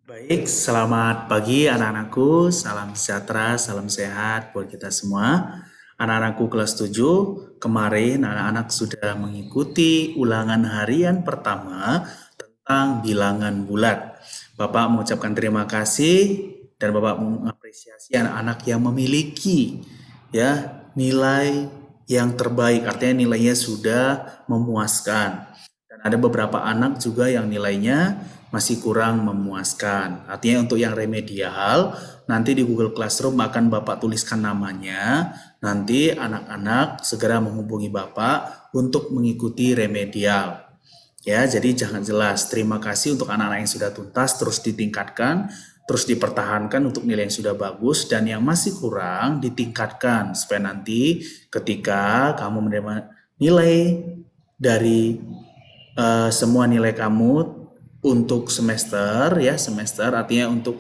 Baik, selamat pagi anak-anakku, salam sejahtera, salam sehat buat kita semua. Anak-anakku kelas 7, kemarin anak-anak sudah mengikuti ulangan harian pertama tentang bilangan bulat. Bapak mengucapkan terima kasih dan Bapak mengapresiasi anak-anak yang memiliki nilai yang terbaik, artinya nilainya sudah memuaskan. Dan ada beberapa anak juga yang nilainya masih kurang memuaskan. Artinya untuk yang remedial, nanti di Google Classroom akan Bapak tuliskan namanya. Nanti anak-anak segera menghubungi Bapak untuk mengikuti remedial. Ya, jadi jangan jelas. Terima kasih untuk anak-anak yang sudah tuntas, terus ditingkatkan, terus dipertahankan untuk nilai yang sudah bagus, dan yang masih kurang ditingkatkan supaya nanti ketika kamu menerima nilai dari semua nilai kamu untuk semester artinya untuk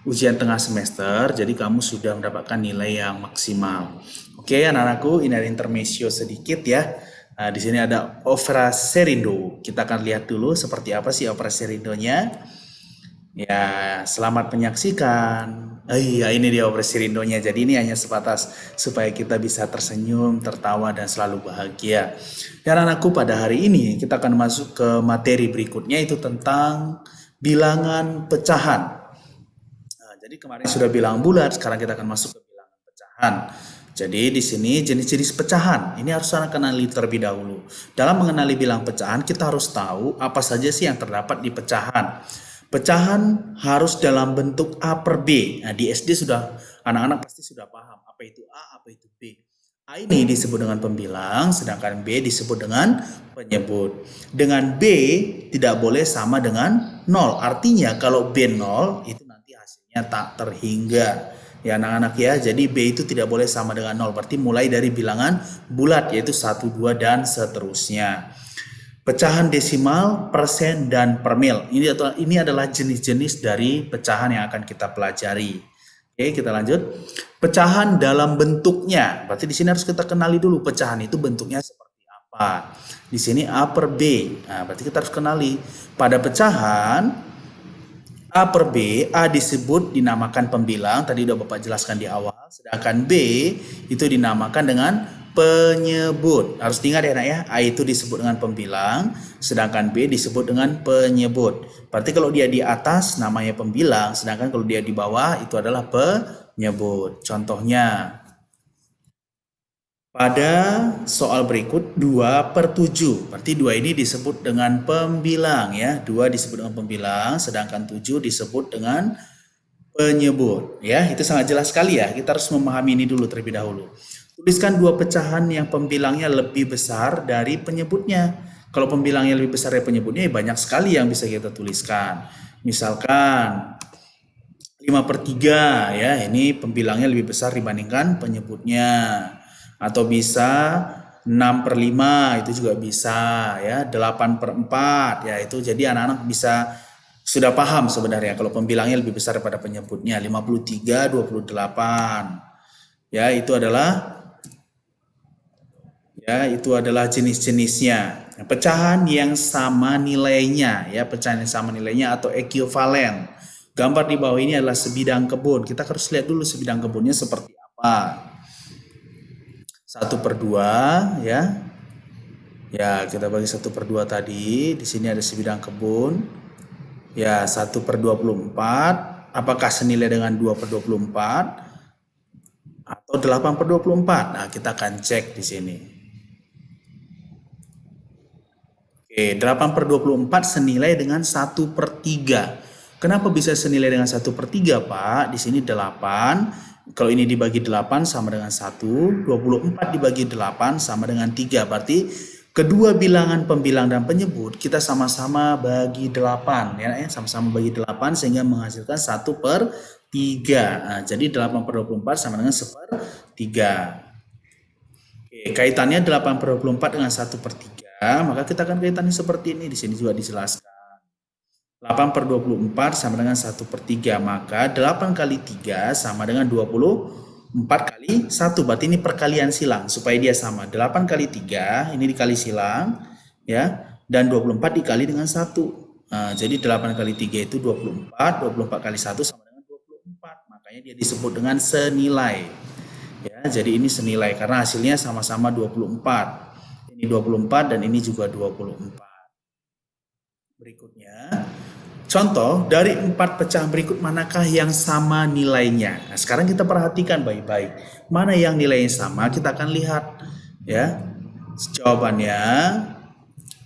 ujian tengah semester, jadi kamu sudah mendapatkan nilai yang maksimal. Oke, anak-anakku, ini ada intermezzo sedikit ya. Nah, di sini ada opera serindo. Kita akan lihat dulu seperti apa sih opera serindonya. Ya, selamat menyaksikan. Iya, ini dia operasi rindonya. Jadi ini hanya sebatas supaya kita bisa tersenyum, tertawa, dan selalu bahagia. Dan anakku, pada hari ini kita akan masuk ke materi berikutnya, itu tentang bilangan pecahan. Nah, jadi kemarin sudah bilang bulat, sekarang kita akan masuk ke bilangan pecahan. Jadi di sini jenis-jenis pecahan. Ini harus anak kenali terlebih dahulu. Dalam mengenali bilang pecahan, kita harus tahu apa saja sih yang terdapat di pecahan. Pecahan harus dalam bentuk A per B. Nah, di SD sudah anak-anak pasti sudah paham apa itu A, apa itu B. A ini disebut dengan pembilang, sedangkan B disebut dengan penyebut. Dengan B tidak boleh sama dengan 0. Artinya kalau B 0 itu nanti hasilnya tak terhingga. Ya anak-anak ya, jadi B itu tidak boleh sama dengan 0. Berarti mulai dari bilangan bulat yaitu 1, 2, dan seterusnya. Pecahan desimal, persen, dan per mil. Ini adalah jenis-jenis dari pecahan yang akan kita pelajari. Oke, kita lanjut. Pecahan dalam bentuknya. Berarti di sini harus kita kenali dulu pecahan itu bentuknya seperti apa. Di sini A per B. Nah, berarti kita harus kenali. Pada pecahan A per B, A disebut dinamakan pembilang, tadi udah Bapak jelaskan di awal. Sedangkan B itu dinamakan dengan penyebut. Harus diingat ya, nak ya. A itu disebut dengan pembilang, sedangkan B disebut dengan penyebut. Berarti kalau dia di atas namanya pembilang, sedangkan kalau dia di bawah itu adalah penyebut. Contohnya, pada soal berikut 2 per 7. Berarti 2 ini disebut dengan pembilang ya. 2 disebut dengan pembilang, sedangkan 7 disebut dengan penyebut. Ya, itu sangat jelas sekali ya. Kita harus memahami ini dulu terlebih dahulu. Tuliskan dua pecahan yang pembilangnya lebih besar dari penyebutnya. Kalau pembilangnya lebih besar dari penyebutnya, banyak sekali yang bisa kita tuliskan. Misalkan 5 per 3 ya, ini pembilangnya lebih besar dibandingkan penyebutnya. Atau bisa 6 per 5 itu juga bisa ya, 8 per 4 ya, itu jadi anak-anak bisa sudah paham sebenarnya kalau pembilangnya lebih besar daripada penyebutnya. 53, 28 ya, itu adalah jenis-jenisnya. Pecahan yang sama nilainya ya, pecahan yang sama nilainya atau ekuivalen. Gambar di bawah ini adalah sebidang kebun. Kita harus lihat dulu sebidang kebunnya seperti apa. 1 per 2 ya. Ya, kita bagi 1 per 2 tadi. Di sini ada sebidang kebun. Ya, 1 per 24. Apakah senilai dengan 2 per 24? Atau 8 per 24? Nah, kita akan cek di sini. Oke, 8 per 24 senilai dengan 1 per 3. Kenapa bisa senilai dengan 1 per 3, Pak? Di sini 8. Kalau ini dibagi 8 sama dengan 1, 24 dibagi 8 sama dengan 3. Berarti kedua bilangan pembilang dan penyebut kita sama-sama bagi 8 ya, sama-sama bagi 8 sehingga menghasilkan 1 per 3. Nah, jadi 8 per 24 sama dengan 1 per 3. Oke, kaitannya 8 per 24 dengan 1 per 3, maka kita akan kaitannya seperti ini. Di sini juga dijelaskan. 8 per 24 sama dengan 1 per 3. Maka 8 kali 3 sama dengan 24 kali 1. Berarti ini perkalian silang supaya dia sama. 8 kali 3 ini dikali silang ya, dan 24 dikali dengan 1. Jadi 8 kali 3 itu 24, 24 kali 1 sama dengan 24. Makanya dia disebut dengan senilai. Ya, jadi ini senilai karena hasilnya sama-sama 24. Ini 24 dan ini juga 24. Berikutnya, contoh dari 4 pecahan berikut manakah yang sama nilainya? Nah, sekarang kita perhatikan baik-baik. Mana yang nilainya sama? Kita akan lihat ya. Jawabannya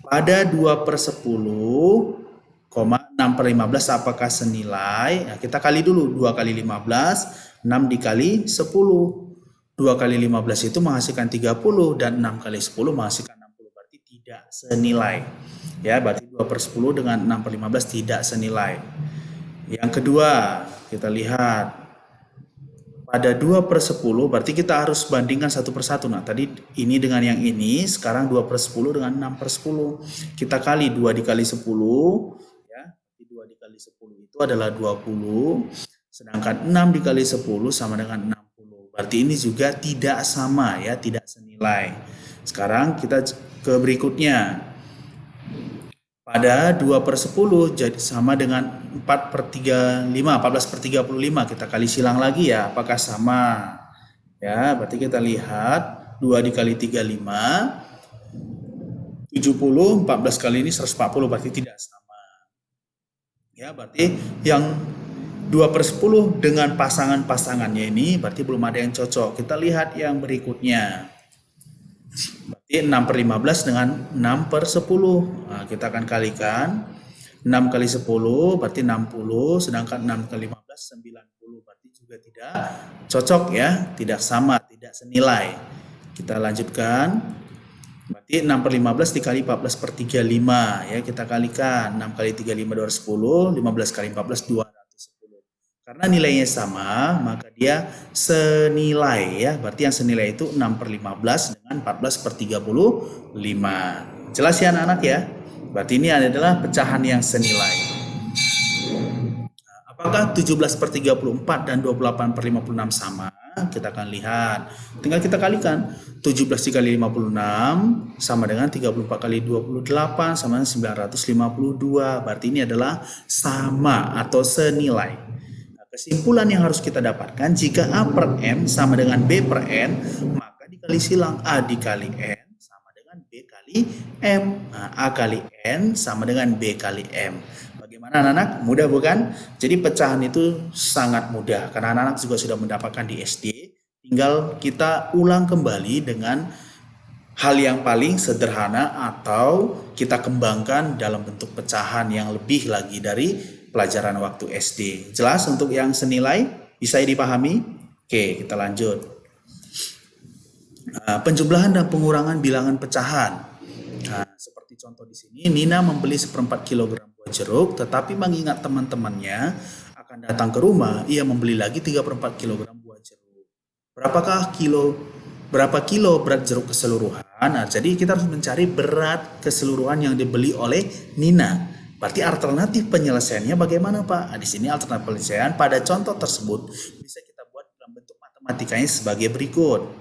pada 2/10, 6/15 apakah senilai? Nah, kita kali dulu 2 kali 15, 6 dikali 10. 2 kali 15 itu menghasilkan 30 dan 6 kali 10 menghasilkan 60. Berarti tidak senilai. Ya, berarti 2/10 dengan 6/15 tidak senilai. Yang kedua, kita lihat pada 2/10 berarti kita harus bandingkan satu persatu. Nah, tadi ini dengan yang ini, sekarang 2/10 dengan 6/10. Kita kali 2 dikali 10, ya. 2 dikali 10 itu adalah 20, sedangkan 6 dikali 10 sama dengan 60. Berarti ini juga tidak sama ya, tidak senilai. Sekarang kita ke berikutnya. Pada 2/10 jadi sama dengan 4/35, 14/35. Kita kali silang lagi ya, apakah sama? Ya, berarti kita lihat 2 dikali 35, 70, 14 kali ini 140, berarti tidak sama. Ya, berarti yang 2/10 dengan pasangan-pasangannya ini berarti belum ada yang cocok. Kita lihat yang berikutnya. Berarti 6/15 dengan 6/10. Nah, kita akan kalikan. 6 kali 10 berarti 60, sedangkan 6 kali 15 90. Berarti juga tidak cocok ya, tidak sama, tidak senilai. Kita lanjutkan. Berarti 6/15 dikali 14/35 ya, kita kalikan. 6 kali 35 210, 15 kali 14 210. Karena nilainya sama, maka dia senilai ya. Berarti yang senilai itu 6/15 dengan 14/35. Jelas ya anak-anak ya? Berarti ini adalah pecahan yang senilai. Apakah 17/34 dan 28/56 sama? Kita akan lihat. Tinggal kita kalikan. 17 dikali 56 sama dengan 34 kali 28 sama dengan 952. Berarti ini adalah sama atau senilai. Kesimpulan yang harus kita dapatkan, jika A per M sama dengan B per N, maka dikali silang A dikali N sama dengan B kali M. Nah, A kali N sama dengan B kali M. Bagaimana anak-anak? Mudah bukan? Jadi pecahan itu sangat mudah, karena anak-anak juga sudah mendapatkan di SD. Tinggal kita ulang kembali dengan hal yang paling sederhana atau kita kembangkan dalam bentuk pecahan yang lebih lagi dari pelajaran waktu SD. Jelas untuk yang senilai? Bisa dipahami? Oke, kita lanjut. Penjumlahan dan pengurangan bilangan pecahan. Nah, seperti contoh di sini, Nina membeli 1/4 kilogram buah jeruk, tetapi mengingat teman-temannya akan datang ke rumah, ia membeli lagi 3/4 kilogram buah jeruk. Berapa kilo berat jeruk keseluruhan? Nah, jadi kita harus mencari berat keseluruhan yang dibeli oleh Nina. Berarti alternatif penyelesaiannya bagaimana Pak? Nah, di sini alternatif penyelesaian pada contoh tersebut bisa kita buat dalam bentuk matematikanya sebagai berikut.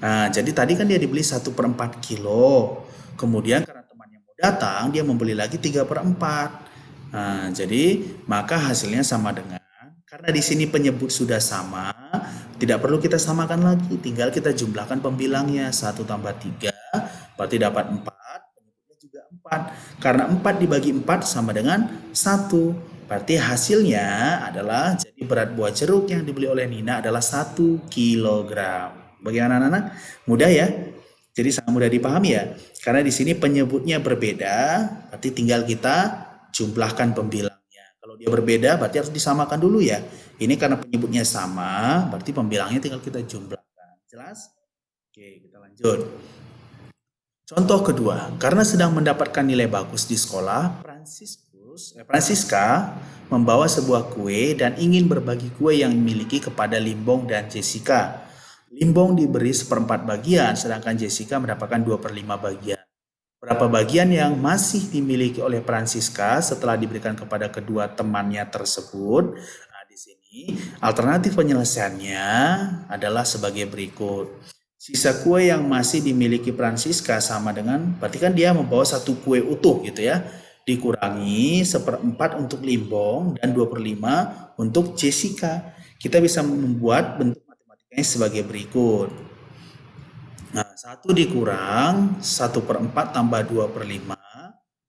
Nah, jadi tadi kan dia dibeli 1/4 kilo. Kemudian karena temannya mau datang, dia membeli lagi 3/4. Nah, jadi maka hasilnya sama dengan, karena di sini penyebut sudah sama, tidak perlu kita samakan lagi, tinggal kita jumlahkan pembilangnya. 1 tambah 3 berarti dapat 4. Juga 4. Karena 4 dibagi 4 sama dengan 1. Berarti hasilnya adalah, jadi berat buah jeruk yang dibeli oleh Nina adalah 1 kilogram. Bagaimana anak-anak? Mudah ya? Jadi sangat mudah dipahami ya. Karena di sini penyebutnya berbeda, berarti tinggal kita jumlahkan pembilangnya. Kalau dia berbeda berarti harus disamakan dulu ya. Ini karena penyebutnya sama, berarti pembilangnya tinggal kita jumlahkan. Jelas? Oke, kita lanjut. Contoh kedua, karena sedang mendapatkan nilai bagus di sekolah, Francisca membawa sebuah kue dan ingin berbagi kue yang dimiliki kepada Limbong dan Jessica. Limbong diberi 1/4 bagian, sedangkan Jessica mendapatkan 2/5 bagian. Berapa bagian yang masih dimiliki oleh Francisca setelah diberikan kepada kedua temannya tersebut? Nah, di sini alternatif penyelesaiannya adalah sebagai berikut. Sisa kue yang masih dimiliki Francisca sama dengan, berarti kan dia membawa satu kue utuh gitu ya. dikurangi 1/4 untuk Limbong dan 2/5 untuk Jessica. Kita bisa membuat bentuk matematikanya sebagai berikut. Nah, 1 dikurang 1/4 tambah 2/5,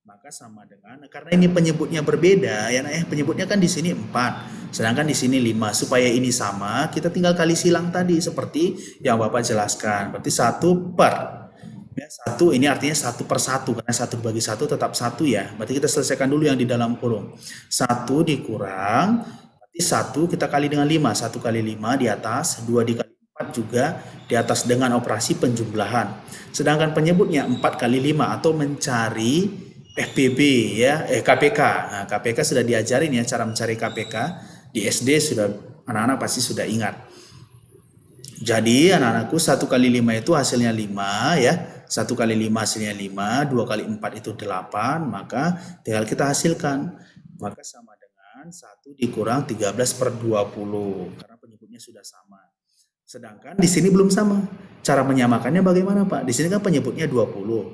maka sama dengan, karena ini penyebutnya berbeda, ya penyebutnya kan di sini 4, sedangkan di sini 5. Supaya ini sama, kita tinggal kali silang tadi, seperti yang Bapak jelaskan. Berarti 1 per, ya 1 ini artinya 1/1, karena 1 bagi 1 tetap 1 ya. Berarti kita selesaikan dulu yang di dalam kurung. 1 dikurang, berarti 1 kita kali dengan 5, 1 kali 5 di atas, 2 dikali 4 juga di atas dengan operasi penjumlahan. Sedangkan penyebutnya 4 kali 5 atau mencari FPB ya, KPK. Nah, KPK sudah diajarin ya cara mencari KPK di SD, sudah anak-anak pasti sudah ingat. Jadi anak-anakku 1 kali 5 itu hasilnya 5 ya. 1 kali 5 hasilnya 5, 2 kali 4 itu 8, maka tinggal kita hasilkan. Maka sama dengan 1 dikurang 13/20 karena penyebutnya sudah sama. Sedangkan di sini belum sama. Cara menyamakannya bagaimana, Pak? Di sini kan penyebutnya 20.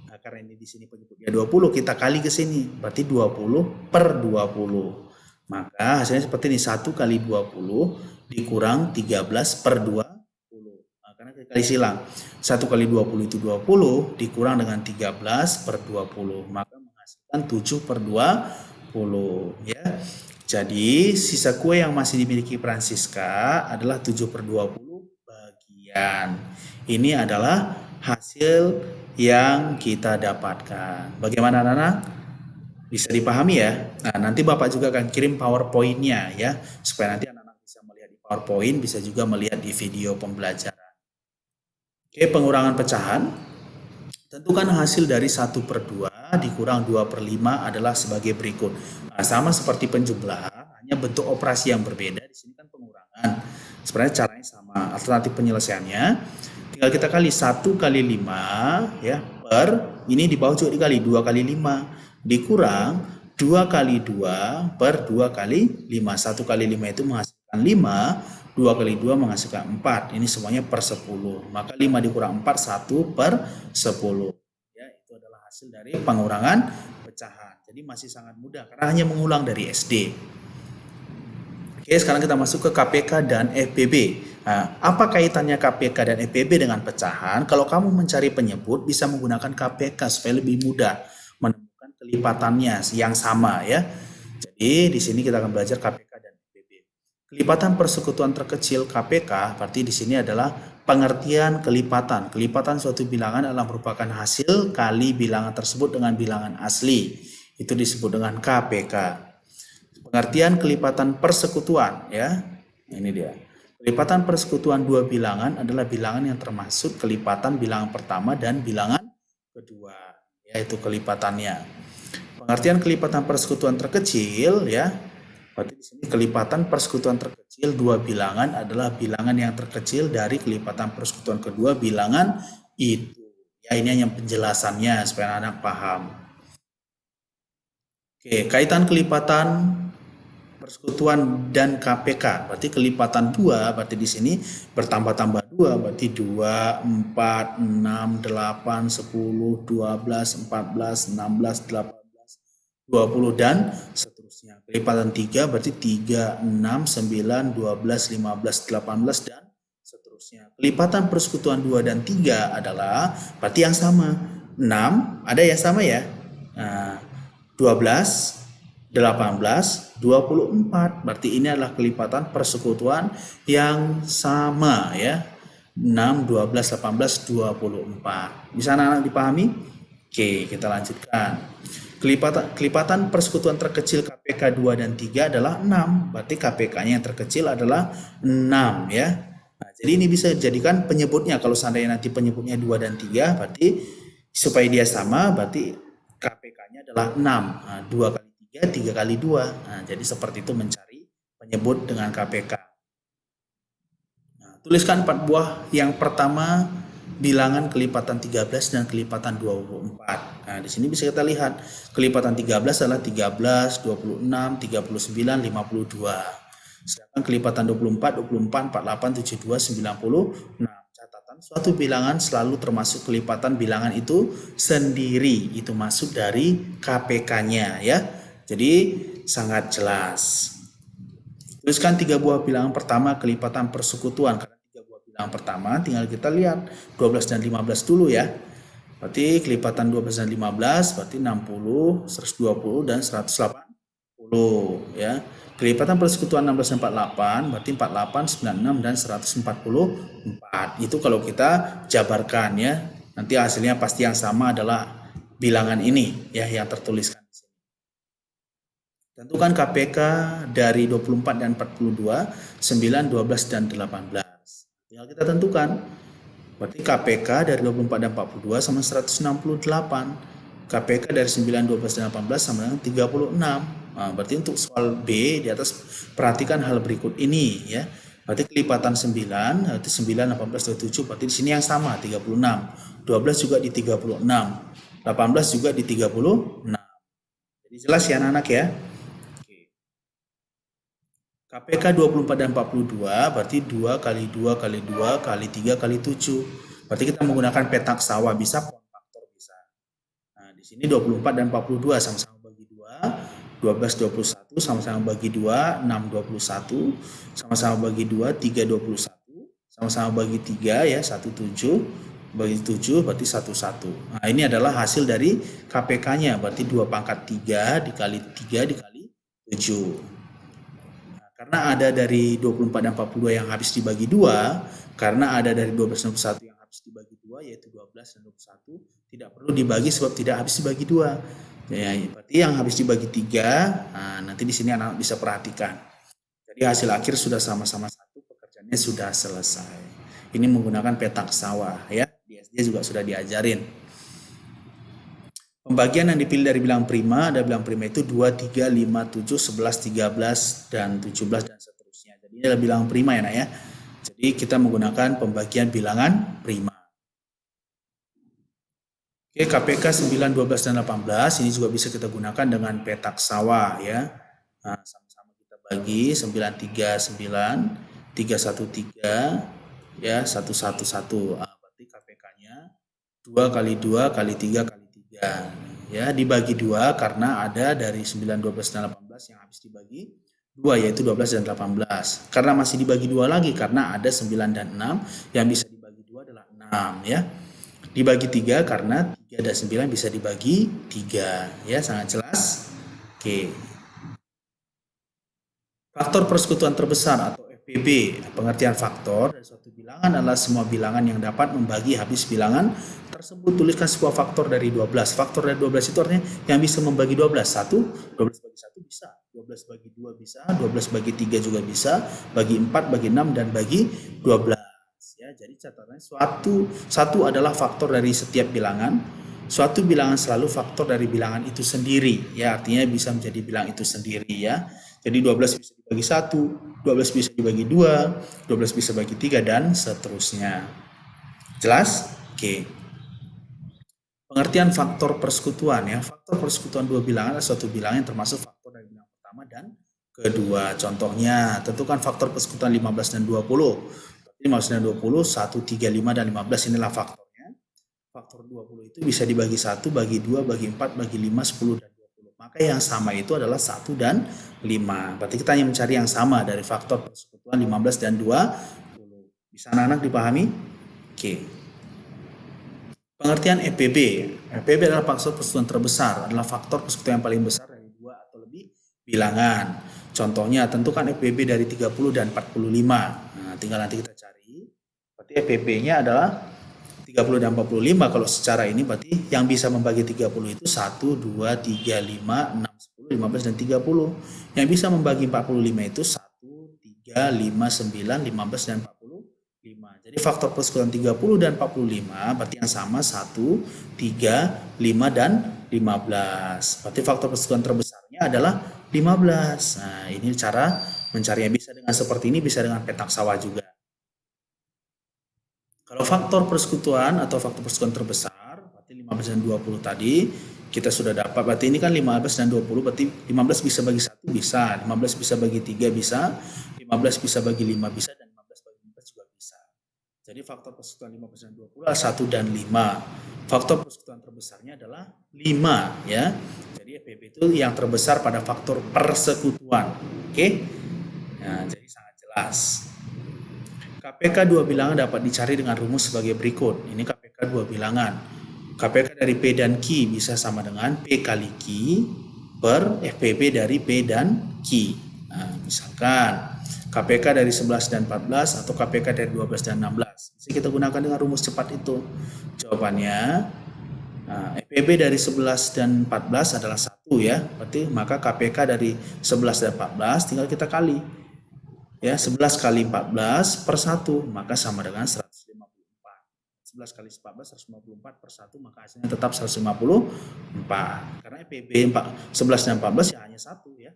Nah, karena ini di sini penyebutnya 20, kita kali ke sini. Berarti 20/20. Maka hasilnya seperti ini, 1 kali 20 dikurang 13/20. Nah, karena kita kali silang. 1 kali 20 itu 20, dikurang dengan 13/20. Maka menghasilkan 7/20. Ya. Jadi sisa kue yang masih dimiliki Francisca adalah 7/20 bagian. Ini adalah hasil yang kita dapatkan. Bagaimana anak-anak? Bisa dipahami ya? Nah, nanti Bapak juga akan kirim PowerPoint-nya ya, supaya nanti anak-anak bisa melihat di PowerPoint, bisa juga melihat di video pembelajaran. Oke, pengurangan pecahan. Tentukan hasil dari 1/2 dikurang 2/5 adalah sebagai berikut. Nah, sama seperti penjumlahan, hanya bentuk operasi yang berbeda. Di sini kan pengurangan. Sebenarnya caranya sama. Alternatif penyelesaiannya, tinggal kita kali 1 kali 5 ya, per, ini di bawah juga dikali 2 kali 5, dikurang 2 kali 2 per 2 kali 5. 1 kali 5 itu menghasilkan 5, 2 kali 2 menghasilkan 4. Ini semuanya per 10. Maka 5 dikurang 4, 1/10. Ya, itu adalah hasil dari pengurangan pecahan. Jadi masih sangat mudah karena hanya mengulang dari SD. Oke, sekarang kita masuk ke KPK dan FPB. Nah, apa kaitannya KPK dan FPB dengan pecahan? Kalau kamu mencari penyebut, bisa menggunakan KPK supaya lebih mudah menemukan kelipatannya yang sama ya. Jadi di sini kita akan belajar KPK dan FPB. Kelipatan persekutuan terkecil KPK berarti di sini adalah pengertian kelipatan. Kelipatan suatu bilangan adalah merupakan hasil kali bilangan tersebut dengan bilangan asli. Itu disebut dengan KPK. Pengertian kelipatan persekutuan ya. Ini dia. Kelipatan persekutuan dua bilangan adalah bilangan yang termasuk kelipatan bilangan pertama dan bilangan kedua, yaitu kelipatannya. Pengertian kelipatan persekutuan terkecil ya. Berarti di sini kelipatan persekutuan terkecil dua bilangan adalah bilangan yang terkecil dari kelipatan persekutuan kedua bilangan itu. Ya, ini hanya penjelasannya supaya anak paham. Oke, kaitan kelipatan persekutuan dan KPK, berarti kelipatan 2, berarti di sini bertambah-tambah 2, berarti 2, 4, 6, 8, 10, 12, 14, 16, 18, 20, dan seterusnya. Kelipatan 3 berarti 3, 6, 9, 12, 15, 18, dan seterusnya. Kelipatan persekutuan 2 dan 3 adalah berarti yang sama. 6, ada yang sama ya? Nah, 12, 18, 24. Berarti ini adalah kelipatan persekutuan yang sama ya. 6, 12, 18, 24. Bisa anak-anak dipahami? Oke, kita lanjutkan. Kelipatan persekutuan terkecil KPK 2 dan 3 adalah 6. Berarti KPK-nya yang terkecil adalah 6 ya. Nah, jadi ini bisa dijadikan penyebutnya. Kalau seandainya nanti penyebutnya 2 dan 3, berarti supaya dia sama, berarti KPK-nya adalah 6. Nah, 2 kali 3 kali 2. Nah, jadi seperti itu mencari penyebut dengan KPK. Nah, tuliskan 4 buah. Yang pertama bilangan kelipatan 13 dan kelipatan 24. Nah, di sini bisa kita lihat kelipatan 13 adalah 13, 26, 39, 52. Sedangkan kelipatan 24, 24, 48, 72, 90. Nah, catatan suatu bilangan selalu termasuk kelipatan bilangan itu sendiri. Itu masuk dari KPK-nya ya. Jadi sangat jelas. Tuliskan 3 buah bilangan pertama kelipatan persekutuan. Karena 3 buah bilangan pertama tinggal kita lihat 12 dan 15 dulu ya. Berarti kelipatan 12 dan 15 berarti 60, 120 dan 180 ya. Kelipatan persekutuan 16 dan 48 berarti 48, 96 dan 144. Itu kalau kita jabarkan ya. Nanti hasilnya pasti yang sama adalah bilangan ini ya yang tertuliskan di sini. Tentukan KPK dari 24 dan 42, 9, 12 dan 18. Tinggal kita tentukan. Berarti KPK dari 24 dan 42 sama 168. KPK dari 9, 12, dan 18 sama dengan 36. Nah, berarti untuk soal B di atas perhatikan hal berikut ini ya. Berarti kelipatan 9, berarti 9, 18, 27, berarti di sini yang sama 36. 12 juga di 36. 18 juga di 36. Jadi jelas ya anak-anak ya. KPK 24 dan 42 berarti 2 kali 2 kali 2 kali 3 kali 7. Berarti kita menggunakan petak sawah bisa, poin faktor bisa. Nah, di sini 24 dan 42 sama-sama bagi 2, 12 21 sama-sama bagi 2, 6 21, sama-sama bagi 2, 3 21, sama-sama bagi 3 ya, 1 7, bagi 7 berarti 1 1. Nah, ini adalah hasil dari KPK-nya, berarti 2 pangkat 3 dikali 3 dikali 7. Karena ada dari 24 dan 42 yang habis dibagi 2, karena ada dari 12 dan 21 yang habis dibagi 2, yaitu 12 dan 21, tidak perlu dibagi sebab tidak habis dibagi 2. Ya, berarti yang habis dibagi 3, nah, nanti di sini anak bisa perhatikan. Jadi hasil akhir sudah sama-sama 1, pekerjaannya sudah selesai. Ini menggunakan petak sawah ya, di SD juga sudah diajarin. Pembagian yang dipilih dari bilang prima, ada bilang prima itu 2, 3, 5, 7, 11, 13, dan 17, dan seterusnya. Jadi ini adalah bilang prima ya nak ya. Jadi kita menggunakan pembagian bilangan prima. Oke, KPK 9, 12, dan 18, ini juga bisa kita gunakan dengan petak sawah ya. Nah, sama-sama kita bagi, 9, 3, 9, 3, 1, 3, ya, 1, 1, 1. Berarti KPK-nya 2 kali 2 kali 3 kali 3 ya, dibagi 2 karena ada dari 9, 12, dan 18 yang habis dibagi 2 yaitu 12 dan 18. Karena masih dibagi 2 lagi karena ada 9 dan 6 yang bisa dibagi 2 adalah 6 ya. Dibagi 3 karena 3 dan 9 bisa dibagi 3 ya, sangat jelas. Oke. Faktor persekutuan terbesar atau FPB, pengertian faktor dari suatu bilangan adalah semua bilangan yang dapat membagi habis bilangan tersebut. Tuliskan sebuah faktor dari 12. Faktor dari 12 itu artinya yang bisa membagi 12. 1, 12 bagi 1 bisa, 12 bagi 2 bisa, 12 bagi 3 juga bisa, bagi 4, bagi 6, dan bagi 12. Ya, jadi catatannya satu adalah faktor dari setiap bilangan. Suatu bilangan selalu faktor dari bilangan itu sendiri. Ya, artinya bisa menjadi bilangan itu sendiri ya. Jadi 12 bisa dibagi 1, 12 bisa dibagi 2, 12 bisa bagi 3, dan seterusnya. Jelas? Oke. Pengertian faktor persekutuan ya. Faktor persekutuan dua bilangan adalah suatu bilangan yang termasuk faktor dari bilangan pertama dan kedua. Contohnya, tentukan faktor persekutuan 15 dan 20. 15 dan 20, 1, 3, 5, dan 15 inilah faktornya. Faktor 20 itu bisa dibagi 1, bagi 2, bagi 4, bagi 5, 10, dan 20. Maka yang sama itu adalah 1 dan 5. Berarti kita hanya mencari yang sama dari faktor persekutuan 15 dan 20. Bisa anak-anak dipahami? Oke. Pengertian FPB. FPB adalah faktor persekutuan terbesar, adalah faktor persekutuan yang paling besar dari 2 atau lebih bilangan. Contohnya, tentukan FPB dari 30 dan 45. Nah, tinggal nanti kita cari. Berarti FPB-nya adalah 30 dan 45. Kalau secara ini berarti yang bisa membagi 30 itu 1, 2, 3, 5, 6, 10, 15, dan 30. Yang bisa membagi 45 itu 1, 3, 5, 9, 15, dan 45. Jadi faktor persekutuan 30 dan 45 berarti yang sama 1, 3, 5, dan 15. Berarti faktor persekutuan terbesarnya adalah 15. Nah, ini cara mencarinya. Bisa dengan seperti ini, bisa dengan petak sawah juga. Kalau faktor persekutuan atau faktor persekutuan terbesar, berarti 15 dan 20 tadi, kita sudah dapat. Berarti ini kan 15 dan 20, berarti 15 bisa bagi 1 bisa, 15 bisa bagi 3 bisa, 15 bisa bagi 5 bisa, dan 15 bagi 15 juga bisa. Jadi faktor persekutuan 15 dan 20 adalah 1 dan 5. Faktor persekutuan terbesarnya adalah 5 ya. Jadi FPB itu yang terbesar pada faktor persekutuan. Oke? Nah, jadi sangat jelas. KPK dua bilangan dapat dicari dengan rumus sebagai berikut. Ini KPK dua bilangan. KPK dari P dan Q bisa sama dengan P kali Q per FPB dari P dan Q. Nah, misalkan KPK dari 11 dan 14 atau KPK dari 12 dan 16. Bisa kita gunakan dengan rumus cepat itu. Jawabannya, FPB dari 11 dan 14 adalah 1 ya. Berarti maka KPK dari 11 dan 14 tinggal kita kali. Ya, 11 kali 14 per 1, maka sama dengan 154. 11 kali 14, 154 per 1, maka hasilnya tetap 154. Karena FPB 11 dan 14 ya hanya 1 ya.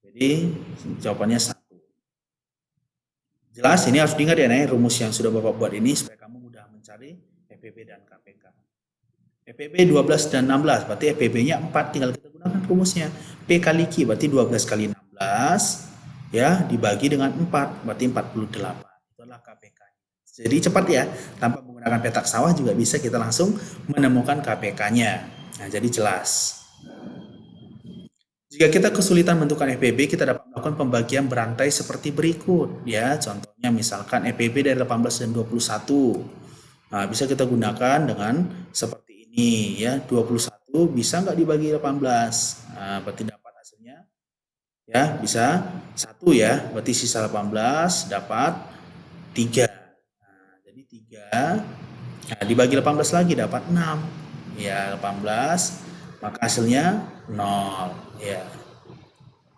Jadi jawabannya 1. Jelas, ini harus diingat ya rumus yang sudah Bapak buat ini supaya kamu mudah mencari FPB dan KPK. FPB 12 dan 16, berarti FPB-nya 4, tinggal kita gunakan rumusnya. P kali Q, berarti 12 kali 16, ya, dibagi dengan 4, berarti 48. Itulah KPK. Jadi cepat ya, tanpa menggunakan petak sawah juga bisa kita langsung menemukan KPK-nya. Nah, jadi jelas. Jika kita kesulitan menentukan FPB, kita dapat melakukan pembagian berantai seperti berikut. Ya, contohnya misalkan FPB dari 18 dan 21. Nah, bisa kita gunakan dengan seperti ini. Ya, 21 bisa nggak dibagi 18? Nah, berarti dapat hasilnya. Ya, bisa 1 ya. Berarti sisa 18 dapat 3. Nah, jadi 3. Nah, dibagi 18 lagi dapat 6. Ya, 18. Maka hasilnya 0. Ya.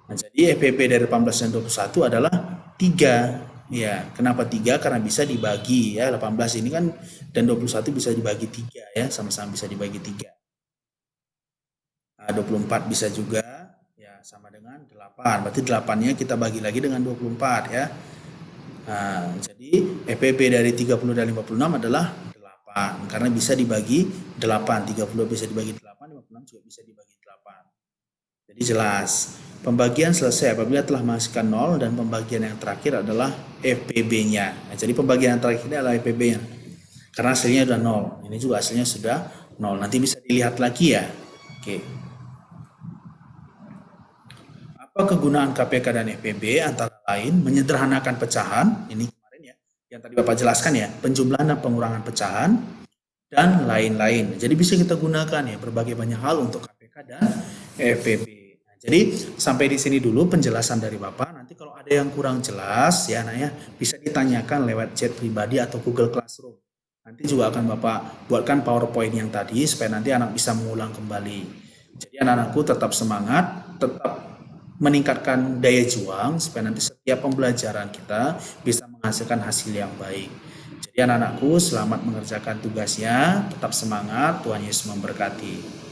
Nah, jadi FPB dari 18 dan 21 adalah 3. Ya, kenapa 3? Karena bisa dibagi ya. 18 ini kan dan 21 bisa dibagi 3 ya, sama-sama bisa dibagi 3. Nah, 24 bisa juga ya, sama dengan 8. Berarti 8-nya kita bagi lagi dengan 24 ya. Nah, jadi FPB dari 30 dan 56 adalah 8 karena bisa dibagi 8. 30 bisa dibagi 8, 56 juga bisa dibagi 8. Jadi jelas, pembagian selesai apabila telah menghasilkan 0 dan pembagian yang terakhir adalah FPB-nya. Nah, jadi pembagian yang terakhir ini adalah FPB-nya. Karena hasilnya sudah 0. Ini juga hasilnya sudah 0. Nanti bisa dilihat lagi ya. Oke. Apa kegunaan KPK dan FPB? Antara lain menyederhanakan pecahan. Ini kemarin ya, yang tadi Bapak jelaskan ya, penjumlahan dan pengurangan pecahan dan lain-lain. Jadi bisa kita gunakan ya berbagai banyak hal untuk KPK dan FPB. Nah, jadi sampai di sini dulu penjelasan dari Bapak. Nanti kalau ada yang kurang jelas ya, nah ya bisa ditanyakan lewat chat pribadi atau Google Classroom. Nanti juga akan Bapak buatkan PowerPoint yang tadi supaya nanti anak bisa mengulang kembali. Jadi anak-anakku tetap semangat, tetap meningkatkan daya juang supaya nanti setiap pembelajaran kita bisa menghasilkan hasil yang baik. Jadi anak-anakku selamat mengerjakan tugasnya, tetap semangat, Tuhan Yesus memberkati.